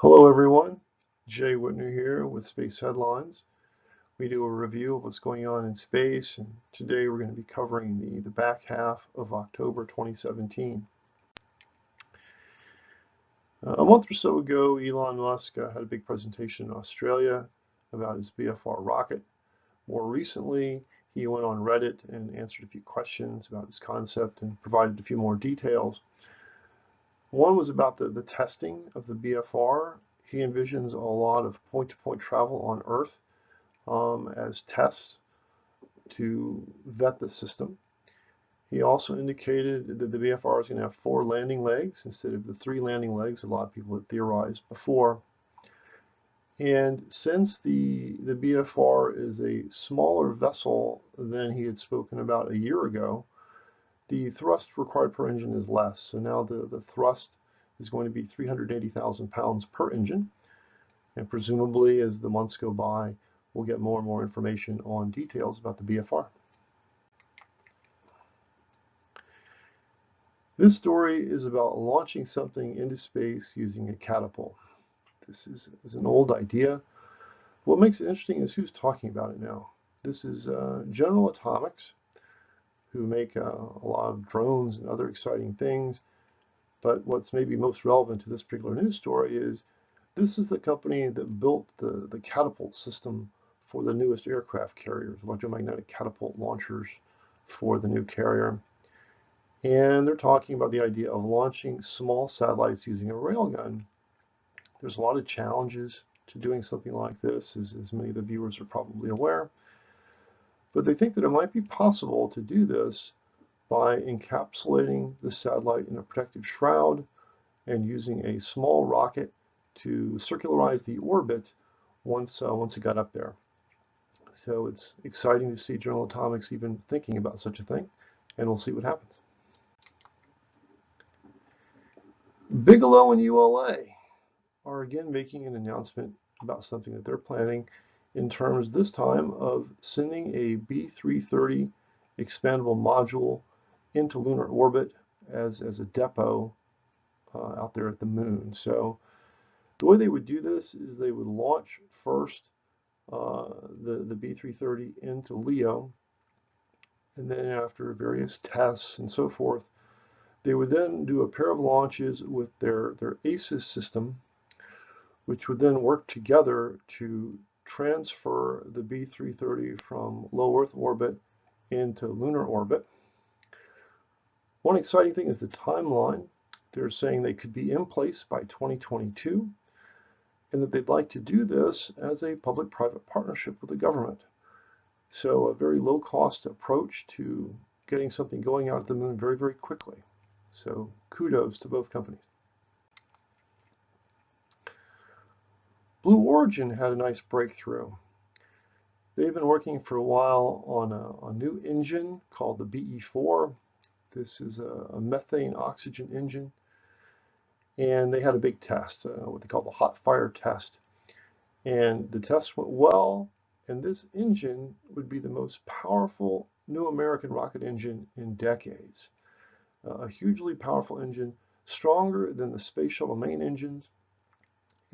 Hello everyone, Jay Whitner here with Space Headlines. We do a review of what's going on in space, and today we're going to be covering the back half of October 2017. A month or so ago, Elon Musk had a big presentation in Australia about his BFR rocket. More recently, he went on Reddit and answered a few questions about his concept and provided a few more details. One was about the testing of the BFR. He envisions a lot of point-to-point travel on Earth as tests to vet the system. He also indicated that the BFR is going to have 4 landing legs instead of the 3 landing legs a lot of people had theorized before. And since the BFR is a smaller vessel than he had spoken about a year ago, the thrust required per engine is less. So now the thrust is going to be 380,000 pounds per engine. And presumably, as the months go by, we'll get more and more information on details about the BFR. This story is about launching something into space using a catapult. This is an old idea. What makes it interesting is who's talking about it now. This is General Atomics, who make a lot of drones and other exciting things. But what's maybe most relevant to this particular news story is this is the company that built the catapult system for the newest aircraft carriers, electromagnetic catapult launchers for the new carrier. And they're talking about the idea of launching small satellites using a railgun. There's a lot of challenges to doing something like this, as many of the viewers are probably aware. But they think that it might be possible to do this by encapsulating the satellite in a protective shroud and using a small rocket to circularize the orbit once it got up there. So it's exciting to see General Atomics even thinking about such a thing, and we'll see what happens. Bigelow and ULA are again making an announcement about something that they're planning in terms this time of sending a B-330 expandable module into lunar orbit as a depot out there at the moon. So the way they would do this is they would launch first the B-330 into LEO, and then after various tests and so forth, they would then do a pair of launches with their ACES system, which would then work together to transfer the B-330 from low Earth orbit into lunar orbit. One exciting thing is the timeline. They're saying they could be in place by 2022, and that they'd like to do this as a public-private partnership with the government. So a very low-cost approach to getting something going out at the moon very, very quickly. So kudos to both companies. Blue Origin had a nice breakthrough. They've been working for a while on a new engine called the BE4. This is a methane oxygen engine. And they had a big test, what they call the hot fire test. And the test went well, and this engine would be the most powerful new American rocket engine in decades. A hugely powerful engine, stronger than the Space Shuttle main engines.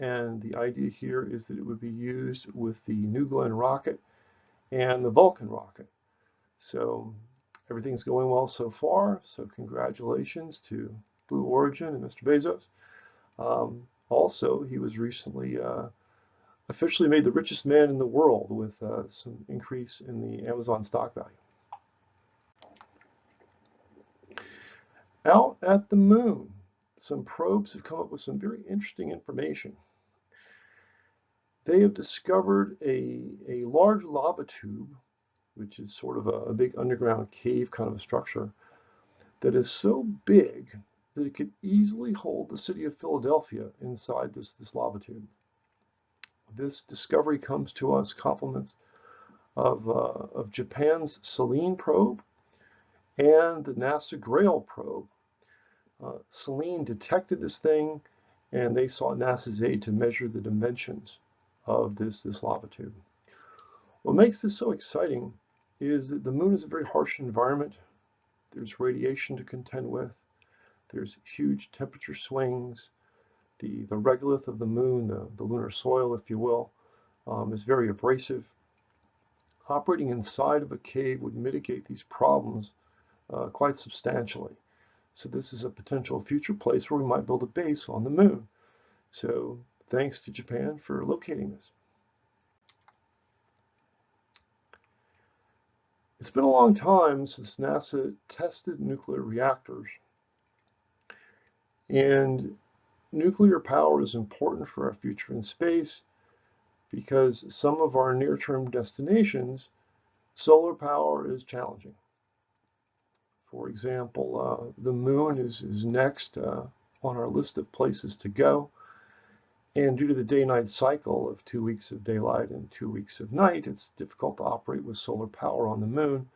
And the idea here is that it would be used with the New Glenn rocket and the Vulcan rocket. So everything's going well so far. So congratulations to Blue Origin and Mr. Bezos. Also, he was recently officially made the richest man in the world with some increase in the Amazon stock value. Out at the moon, some probes have come up with some very interesting information. They have discovered a large lava tube, which is sort of a big underground cave kind of a structure, that is so big that it could easily hold the city of Philadelphia inside this lava tube. This discovery comes to us compliments of Japan's Selene probe and the NASA Grail probe. Selene detected this thing, and they sought NASA's aid to measure the dimensions of this lava tube. What makes this so exciting is that the moon is a very harsh environment. There's radiation to contend with. There's huge temperature swings. The regolith of the moon, the lunar soil, if you will, is very abrasive. Operating inside of a cave would mitigate these problems quite substantially. So this is a potential future place where we might build a base on the moon. So thanks to Japan for locating this. It's been a long time since NASA tested nuclear reactors. And nuclear power is important for our future in space because some of our near-term destinations, solar power is challenging. For example, the moon is next on our list of places to go. And due to the day-night cycle of 2 weeks of daylight and 2 weeks of night, it's difficult to operate with solar power on the moon.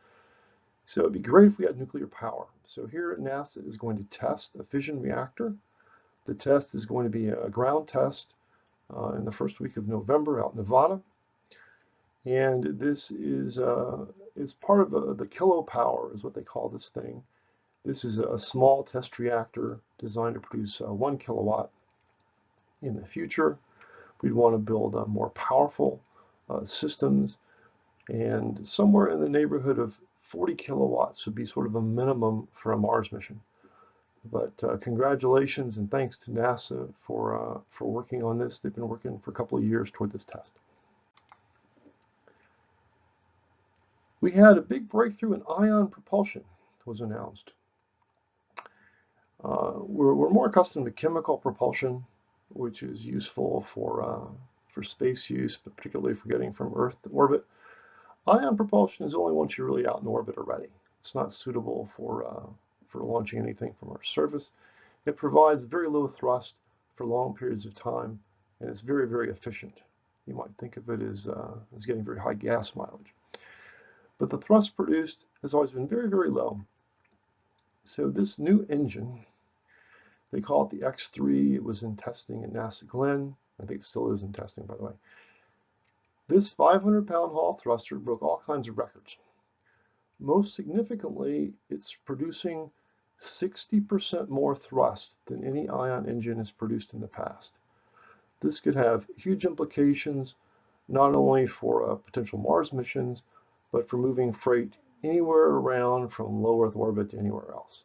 So it'd be great if we had nuclear power. So here at NASA is going to test a fission reactor. The test is going to be a ground test in the first week of November out in Nevada. And this is part of the kilopower is what they call this thing. This is a small test reactor designed to produce 1 kilowatt. In the future, we'd want to build more powerful systems, and somewhere in the neighborhood of 40 kilowatts would be sort of a minimum for a Mars mission. But congratulations and thanks to NASA for working on this. They've been working for a couple of years toward this test. We had a big breakthrough in ion propulsion was announced. We're more accustomed to chemical propulsion, which is useful for space use, but particularly for getting from Earth to orbit. Ion propulsion is only once you're really out in orbit already. It's not suitable for launching anything from our surface. It provides very low thrust for long periods of time, and it's very, very efficient. You might think of it as getting very high gas mileage. But the thrust produced has always been very, very low. So this new engine, they call it the X3. It was in testing at NASA Glenn. I think it still is in testing, by the way. This 500-pound Hall thruster broke all kinds of records. Most significantly, it's producing 60% more thrust than any ion engine has produced in the past. This could have huge implications, not only for potential Mars missions, but for moving freight anywhere around from low Earth orbit to anywhere else.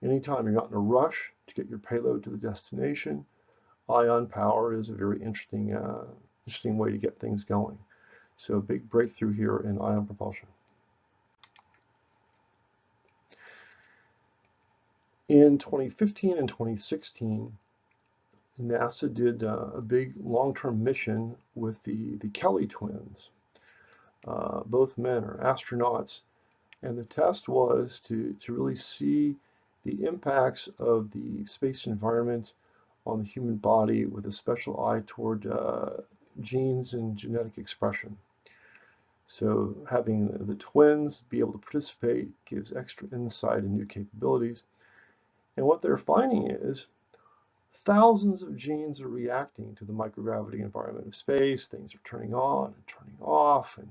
Anytime you're not in a rush to get your payload to the destination, ion power is a very interesting way to get things going. So a big breakthrough here in ion propulsion. In 2015 and 2016, NASA did a big long-term mission with the Kelly twins. Both men are astronauts, and the test was to really see the impacts of the space environment on the human body with a special eye toward genes and genetic expression. So having the twins be able to participate gives extra insight and new capabilities. And what they're finding is thousands of genes are reacting to the microgravity environment of space. Things are turning on and turning off, and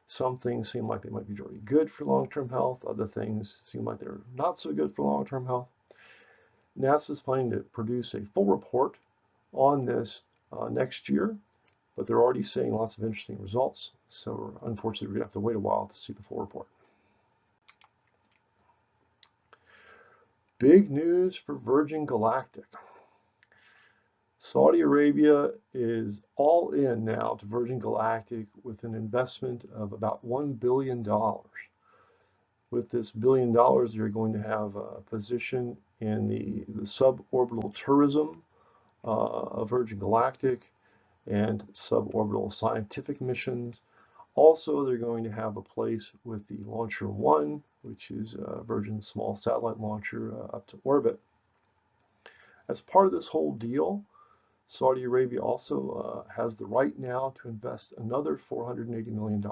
some things seem like they might be very good for long-term health. Other things seem like they're not so good for long-term health. NASA is planning to produce a full report on this next year, but they're already seeing lots of interesting results. So unfortunately, we're going to have to wait a while to see the full report. Big news for Virgin Galactic. Saudi Arabia is all in now to Virgin Galactic with an investment of about $1 billion. With this $1 billion, you're going to have a position in the suborbital tourism of Virgin Galactic and suborbital scientific missions. Also, they're going to have a place with the Launcher 1, which is Virgin's small satellite launcher up to orbit. As part of this whole deal, Saudi Arabia also has the right now to invest another $480 million.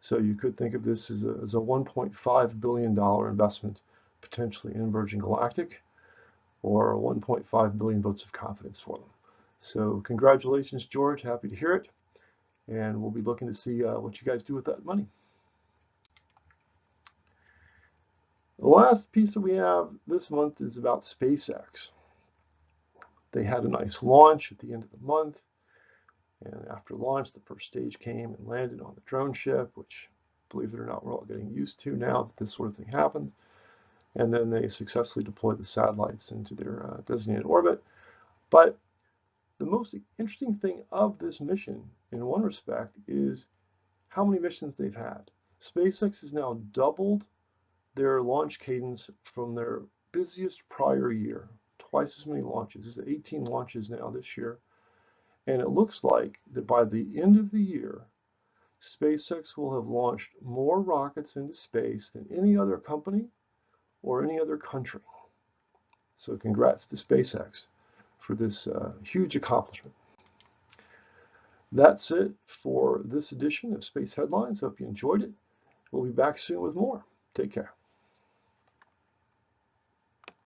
So you could think of this as a $1.5 billion investment potentially in Virgin Galactic, or 1.5 billion votes of confidence for them. So congratulations, George. Happy to hear it. And we'll be looking to see what you guys do with that money. The last piece that we have this month is about SpaceX. They had a nice launch at the end of the month. And after launch, the first stage came and landed on the drone ship, which, believe it or not, we're all getting used to now that this sort of thing happens. And then they successfully deployed the satellites into their designated orbit. But the most interesting thing of this mission, in one respect, is how many missions they've had. SpaceX has now doubled their launch cadence from their busiest prior year, twice as many launches. This is 18 launches now this year. And it looks like that by the end of the year, SpaceX will have launched more rockets into space than any other company or any other country. So congrats to SpaceX for this huge accomplishment. That's it for this edition of Space Headlines. Hope you enjoyed it. We'll be back soon with more. Take care.